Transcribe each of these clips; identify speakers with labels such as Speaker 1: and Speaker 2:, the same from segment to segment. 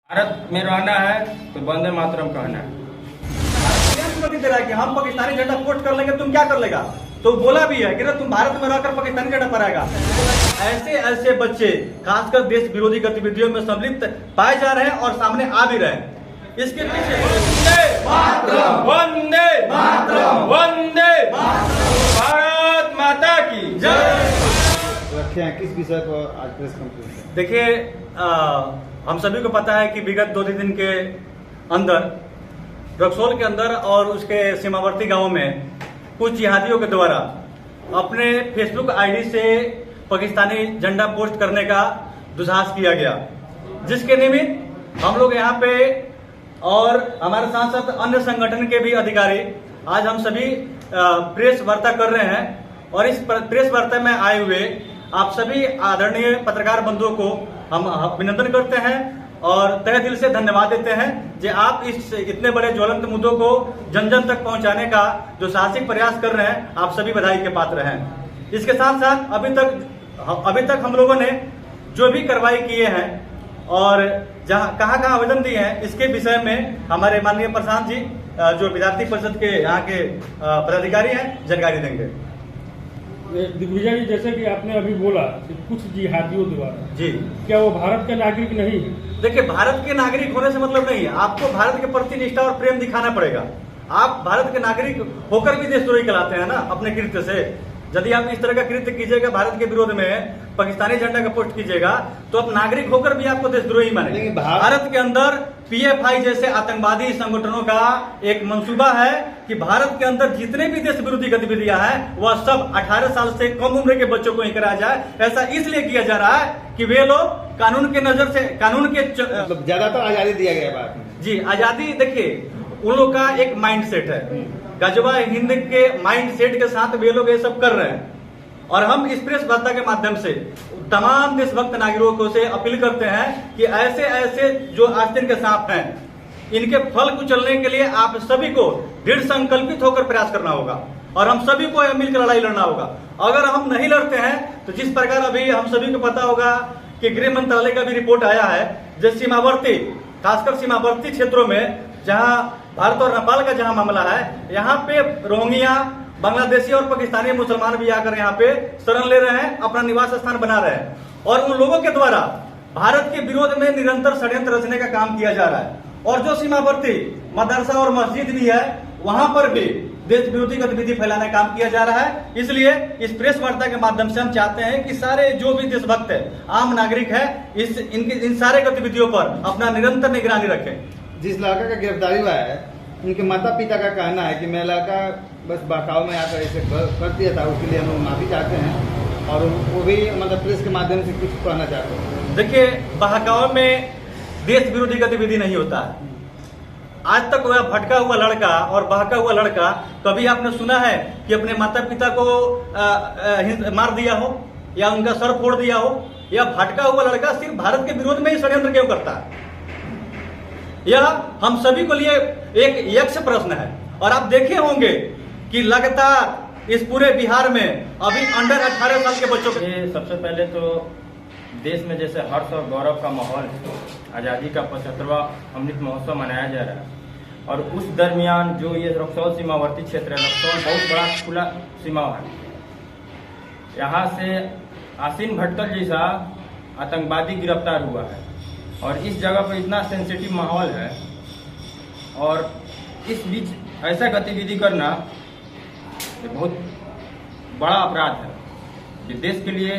Speaker 1: भारत में रहना है तो वंदे मातरम कहना है।
Speaker 2: दे रहा है कि हम पाकिस्तानी झंडा पोस्ट कर लेंगे, तुम क्या कर लेगा? तो बोला भी है कि ना तुम भारत में रहकर पाकिस्तानी झंडा फहराएगा। ऐसे ऐसे बच्चे खासकर देश विरोधी गतिविधियों में सम्मिलित पाए जा रहे हैं और सामने आ भी रहे हैं। इसके पीछे वंदे मातरम, वंदे मातरम, वंदे मातरम, भारत माता की जय।
Speaker 3: रखे हैं किस विषय को आज प्रेस कॉन्फ्रेंस?
Speaker 2: देखिए, हम सभी को पता है कि विगत 2 दिन के अंदर रक्सौल के अंदर और उसके सीमावर्ती गांवों में कुछ जिहादियों के द्वारा अपने फेसबुक आईडी से पाकिस्तानी झंडा पोस्ट करने का दुस्साहस किया गया, जिसके निमित्त हम लोग यहाँ पे और हमारे साथ साथ अन्य संगठन के भी अधिकारी आज हम सभी प्रेस वार्ता कर रहे हैं। और इस प्रेस वार्ता में आए हुए आप सभी आदरणीय पत्रकार बंधुओं को हम अभिनंदन करते हैं और तहे दिल से धन्यवाद देते हैं जो आप इस इतने बड़े ज्वलंत मुद्दों को जन जन तक पहुंचाने का जो साहसिक प्रयास कर रहे हैं, आप सभी बधाई के पात्र हैं। इसके साथ साथ अभी तक हम लोगों ने जो भी कार्रवाई किए हैं और कहाँ आवेदन दिए हैं, इसके विषय में हमारे माननीय प्रशांत जी जो विद्यार्थी परिषद के यहाँ के पदाधिकारी हैं जानकारी देंगे।
Speaker 4: दिग्विजय जी, जैसे कि आपने अभी बोला कि कुछ जिहादियों द्वारा,
Speaker 2: जी,
Speaker 4: क्या वो भारत के नागरिक नहीं है?
Speaker 2: देखिए, भारत के नागरिक होने से मतलब नहीं है, आपको भारत के प्रति निष्ठा और प्रेम दिखाना पड़ेगा। आप भारत के नागरिक होकर भी देशद्रोही कहलाते हैं ना अपने कृत्य से। यदि आप इस तरह का कृत्य कीजिएगा, भारत के विरोध में पाकिस्तानी झंडा का पोस्ट कीजिएगा, तो आप नागरिक होकर भी आपको देशद्रोही मानेंगे। भारत के अंदर पीएफआई जैसे आतंकवादी संगठनों का एक मंसूबा है कि भारत के अंदर जितने भी देश विरोधी गतिविधियां हैं वह सब 18 साल से कम उम्र के बच्चों को ही कराया जाए। ऐसा इसलिए किया जा रहा है कि वे लोग कानून के नजर से मतलब
Speaker 3: ज्यादातर आजादी दिया गया बात में।
Speaker 2: जी, आजादी देखिए उन लोग का एक माइंड सेट है, गजवा हिंद के माइंड सेट के साथ वे लोग ये सब कर रहे हैं। और हम इस प्रेस वार्ता के माध्यम से तमाम देशभक्त नागरिकों से अपील करते हैं कि ऐसे ऐसे जो आस्तीन के सांप हैं, इनके फल कुचलने के लिए आप सभी को दृढ़ संकल्पित होकर प्रयास करना होगा और हम सभी को मिलकर लड़ाई लड़ना होगा। अगर हम नहीं लड़ते हैं तो जिस प्रकार अभी हम सभी को पता होगा कि गृह मंत्रालय का भी रिपोर्ट आया है, जो सीमावर्ती खासकर सीमावर्ती क्षेत्रों में जहां भारत और नेपाल का जहां मामला है, यहाँ पे रोहिंग्या, बांग्लादेशी और पाकिस्तानी मुसलमान भी आकर यहाँ पे शरण ले रहे हैं, अपना निवास स्थान बना रहे हैं और उन लोगों के द्वारा भारत के विरोध में निरंतर षड्यंत्र रचने का काम किया जा रहा है। और जो सीमावर्ती मदरसा और मस्जिद भी है, वहां पर भी देश विरोधी गतिविधि फैलाने का काम किया जा रहा है। इसलिए इस प्रेस वार्ता के माध्यम से हम चाहते हैं कि सारे जो भी देशभक्त है, आम नागरिक है, इन सारे गतिविधियों पर अपना निरंतर निगरानी रखें।
Speaker 3: जिस लड़का का गिरफ्तारी हुआ है, उनके माता पिता का कहना है कि मेरा लड़का बस बहकाव में आकर ऐसे कर दिया था, उसके लिए हम लोग माफी चाहते हैं और वो भी मतलब प्रेस के माध्यम से कुछ कहना चाहते हैं।
Speaker 2: देखिए, बहकाव में देश विरोधी गतिविधि नहीं होता है। आज तक वह भटका हुआ लड़का और बहका हुआ लड़का कभी आपने सुना है कि अपने माता पिता को मार दिया हो या उनका सर फोड़ दिया हो? या भटका हुआ लड़का सिर्फ भारत के विरोध में ही षड्यंत्र क्यों करता है? यह हम सभी को लिए एक यक्ष प्रश्न है। और आप देखे होंगे कि लगातार इस पूरे बिहार में अभी अंडर 18 साल के बच्चों
Speaker 1: ये सबसे पहले तो देश में जैसे हर्ष और गौरव का माहौल है, आज़ादी का 75वां अमृत महोत्सव मनाया जा रहा है और उस दरमियान जो ये रक्सौल सीमावर्ती क्षेत्र है, रक्सौल बहुत बड़ा खुला सीमा है, यहाँ से आसिन भट्टल जैसा आतंकवादी गिरफ्तार हुआ है और इस जगह पर इतना सेंसिटिव माहौल है और इस बीच ऐसा गतिविधि करना ये बहुत बड़ा अपराध है, ये देश के लिए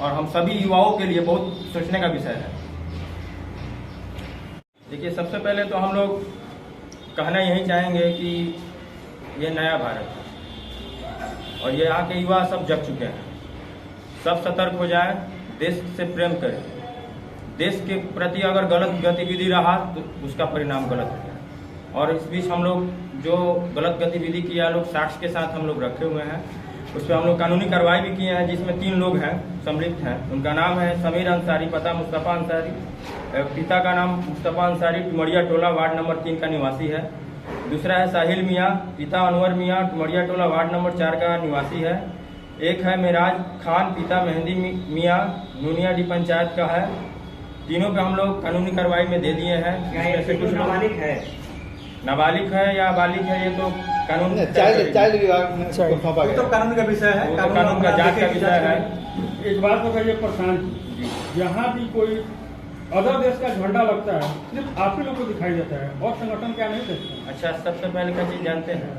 Speaker 1: और हम सभी युवाओं के लिए बहुत सोचने का विषय है। देखिए, सबसे पहले तो हम लोग कहना यही चाहेंगे कि ये नया भारत है और ये यहाँ के युवा सब जग चुके हैं। सब सतर्क हो जाएं, देश से प्रेम करें। देश के प्रति अगर गलत गतिविधि रहा तो उसका परिणाम गलत होगा। और इस बीच हम लोग जो गलत गतिविधि किया लोग साक्ष्य के साथ हम लोग रखे हुए हैं, उस पर हम लोग कानूनी कार्रवाई भी किए हैं, जिसमें 3 लोग हैं सम्मिलित हैं। उनका नाम है समीर अंसारी, पता मुस्तफ़ा अंसारी, पिता का नाम मुस्तफ़ा अंसारी, टुमड़िया टोला वार्ड नंबर 3 का निवासी है। दूसरा है साहिल मियाँ, पिता अनवर मियाँ, टुमड़िया टोला वार्ड नंबर 4 का निवासी है। एक है मेराज खान, पिता मेहंदी मियाँ, नूनियाडी पंचायत का है। तीनों पे हम लोग कानूनी कार्रवाई में दे दिए हैं। इसमें से कुछ नाबालिग है या बालिग है, ये तो कानून
Speaker 3: चाइल्ड विभाग में सौंपा
Speaker 2: ये
Speaker 3: गया।
Speaker 2: तो कानून का विषय है,
Speaker 1: वो तो कानून का जांच का विषय है।
Speaker 4: एक बात बताइए प्रशांत जी, यहाँ भी कोई अदर देश का झंडा लगता है, सिर्फ आप ही लोग को दिखाई देता है और संगठन क्या नहीं देखते?
Speaker 1: अच्छा, सबसे पहले क्या चीज जानते हैं,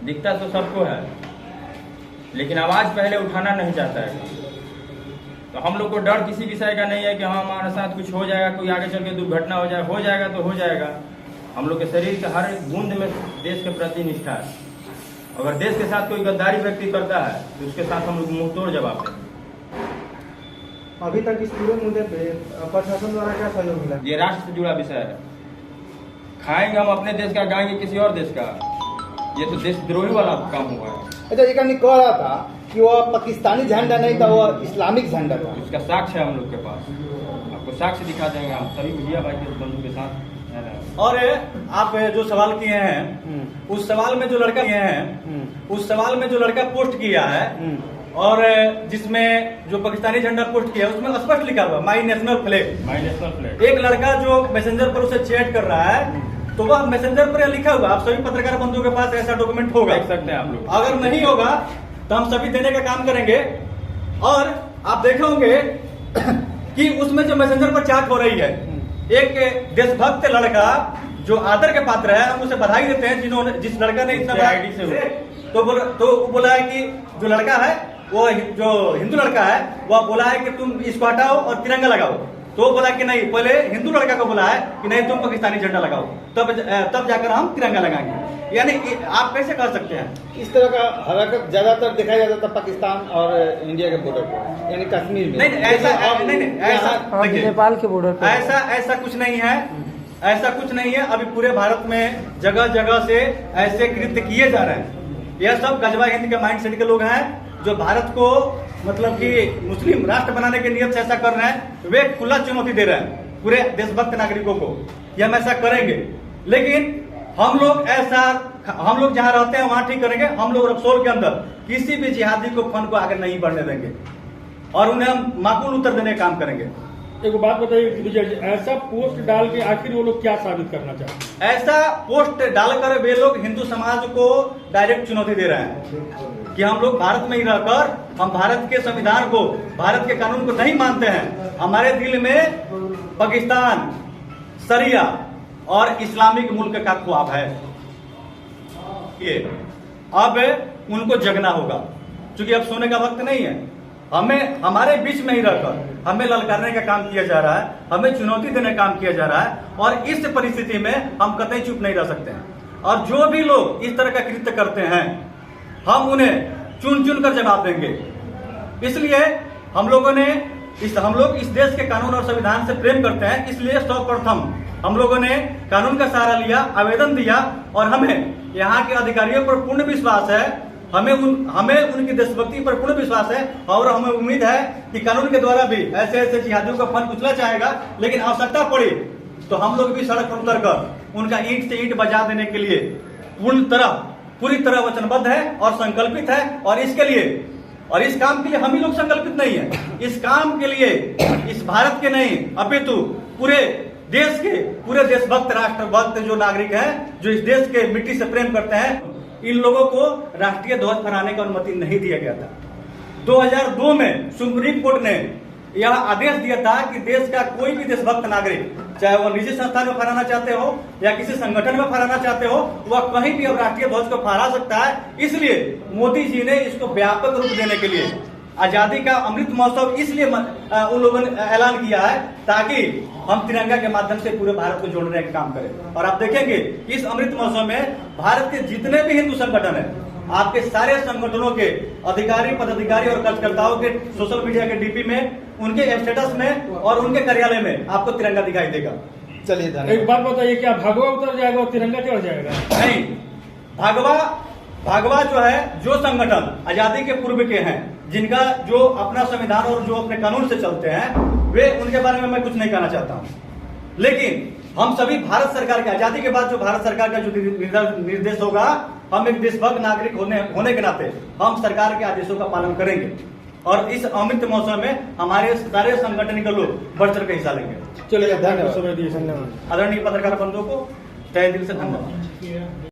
Speaker 1: दिखता तो सबको है, लेकिन आवाज पहले उठाना नहीं चाहता है। तो हम लोग को डर किसी विषय का नहीं है कि हाँ हमारे साथ कुछ हो जाएगा, कोई आगे चल के दुर्घटना हो जाएगा तो हो जाएगा। हम लोग के शरीर के हर बूंद में देश के प्रति निष्ठा है। अगर देश के साथ कोई गद्दारी व्यक्ति करता है तो उसके साथ हम लोग मुंह तोड़ जवाब दें।
Speaker 5: अभी तक इस पूरे मुद्दे पे प्रशासन द्वारा क्या सहयोग मिला?
Speaker 1: ये राष्ट्र से जुड़ा विषय है। खाएंगे हम अपने देश का, गाएंगे किसी और देश का, ये तो देशद्रोही वाला काम हुआ है।
Speaker 3: अच्छा, एक आदमी कह रहा था कि वो पाकिस्तानी झंडा नहीं था, वो इस्लामिक झंडा था।
Speaker 1: उसका साक्ष्य है हम लोग के पास, आपको साक्ष्य दिखा देंगे हम सभी मीडिया भाई के बंधु के साथ।
Speaker 2: और आप जो सवाल किए हैं, उस सवाल में जो लड़का किए हैं, उस सवाल में जो लड़का पोस्ट किया है और जिसमें जो पाकिस्तानी झंडा पोस्ट किया है, उसमें स्पष्ट लिखा हुआ माई नेशनल फ्लैग।
Speaker 1: माई नेशनल फ्लैग।
Speaker 2: एक लड़का जो मैसेंजर पर उसे चैट कर रहा है, तो वह मैसेंजर पर लिखा हुआ, आप सभी पत्रकार बंधुओं के पास ऐसा डॉक्यूमेंट होगा,
Speaker 1: देख सकते हैं आप लोग।
Speaker 2: अगर नहीं होगा तो हम सभी देने का काम करेंगे। और आप देखेंगे कि उसमें जो मैसेंजर पर चैट हो रही है, एक देशभक्त लड़का जो आदर के पात्र है, हम उसे बधाई देते हैं जिस लड़का ने इतना
Speaker 1: आईडी से
Speaker 2: तो बोला है कि जो लड़का है वो जो हिंदू लड़का है, वह बोला है कि तुम इसको हटाओ और तिरंगा लगाओ। तो वो बोला कि नहीं, पहले हिंदू लड़का को बोला है कि नहीं तुम पाकिस्तानी झंडा लगाओ, तब जाकर हम तिरंगा लगाएंगे। यानी आप कैसे कर सकते हैं?
Speaker 3: इस तरह का हरकत ज्यादातर देखा जाता था पाकिस्तान और इंडिया के बॉर्डर पर, यानी कश्मीर में।
Speaker 2: नहीं, ऐसा
Speaker 5: नेपाल के बॉर्डर पे
Speaker 2: ऐसा कुछ नहीं है, ऐसा कुछ नहीं है। अभी पूरे भारत में जगह जगह से ऐसे कृत्य किए जा रहे हैं। यह सब गजवा हिंद के माइंडसेट के लोग हैं जो भारत को मतलब कि मुस्लिम राष्ट्र बनाने के नियत से ऐसा कर रहे हैं। वे खुला चुनौती दे रहे हैं पूरे देशभक्त नागरिकों को कि हम ऐसा करेंगे, लेकिन हम लोग जहां रहते हैं वहां ठीक करेंगे। हम लोग रक्सौल के अंदर किसी भी जिहादी को फन को आगे नहीं बढ़ने देंगे और उन्हें हम माकूल उत्तर देने का काम करेंगे।
Speaker 4: एक बात बताइए विजय जी, ऐसा पोस्ट डाल के आखिर वो लोग क्या साबित करना चाहते हैं?
Speaker 2: ऐसा पोस्ट डालकर वे लोग हिंदू समाज को डायरेक्ट चुनौती दे रहे हैं कि हम लोग भारत में ही रहकर हम भारत के संविधान को, भारत के कानून को नहीं मानते हैं। हमारे दिल में पाकिस्तान, शरिया और इस्लामिक मुल्क का ख्वाब है। ये अब उनको जगना होगा, क्योंकि अब सोने का वक्त नहीं है। हमें हमारे बीच में ही रहकर हमें ललकारने का काम किया जा रहा है, हमें चुनौती देने का काम किया जा रहा है, और इस परिस्थिति में हम कतई चुप नहीं रह सकते हैं। और जो भी लोग इस तरह का कृत्य करते हैं, हम उन्हें चुन चुन कर जवाब देंगे। इसलिए हम लोग इस देश के कानून और संविधान से प्रेम करते हैं। इसलिए सर्वप्रथम हम लोगों ने कानून का सहारा लिया, आवेदन दिया, और हमें यहाँ के अधिकारियों पर पूर्ण विश्वास है, हमें उनकी देशभक्ति पर पूर्ण विश्वास है, और हमें उम्मीद है कि कानून के द्वारा भी ऐसे जिहादियों का फन कुचला जाएगा। लेकिन आवश्यकता पड़ी तो हम लोग भी सड़क पर उतरकर उनका ईंट से ईंट बजा देने के लिए पूरी तरह वचनबद्ध है और संकल्पित है। और इस काम के लिए हम ही लोग संकल्पित नहीं है, इस काम के लिए इस भारत के नहीं अपितु पूरे देश के, पूरे देशभक्त राष्ट्रभक्त जो नागरिक हैं, जो इस देश के मिट्टी से प्रेम करते हैं, इन लोगों को राष्ट्रीय ध्वज फहराने की अनुमति नहीं दिया गया था। 2002 में सुप्रीम कोर्ट ने यह आदेश दिया था कि देश का कोई भी देशभक्त नागरिक, चाहे वो निजी संस्थान में फहराना चाहते हो या किसी संगठन में फहराना चाहते हो, वह कहीं भी अब राष्ट्रीय ध्वज को फहरा सकता है। इसलिए मोदी जी ने इसको व्यापक रूप देने के लिए आजादी का अमृत महोत्सव इसलिए उन लोगों ने ऐलान किया है ताकि हम तिरंगा के माध्यम से पूरे भारत को जोड़ने का काम करें। और आप देखेंगे इस अमृत महोत्सव में भारत के जितने भी हिंदू संगठन है, आपके सारे संगठनों के अधिकारी, पदाधिकारी और कार्यकर्ताओं के सोशल मीडिया के डीपी में, उनके स्टेटस में और उनके कार्यालय में आपको तिरंगा दिखाई देगा।
Speaker 3: चलिए धन्यवाद।
Speaker 4: एक बात बताइए, क्या भगवा उतर जाएगा और तिरंगा चढ़ जाएगा?
Speaker 2: नहीं, भागवा जो है, जो संगठन आजादी के पूर्व के हैं, जिनका जो अपना संविधान और जो अपने कानून से चलते हैं, वे उनके बारे में मैं कुछ नहीं कहना चाहता हूं। लेकिन हम सभी भारत सरकार के, आजादी के बाद जो भारत सरकार का जो निर्देश होगा, हम एक देशभक्त नागरिक होने के नाते हम सरकार के आदेशों का पालन करेंगे। और इस अमृत मौसम में हमारे सारे संगठन के लोग बढ़ चढ़ के हिस्सा लेंगे।
Speaker 5: चलिए
Speaker 3: धन्यवाद।
Speaker 5: धन्यवाद।
Speaker 2: आदरणीय पत्रकार बंधुओं को तहे दिल से धन्यवाद।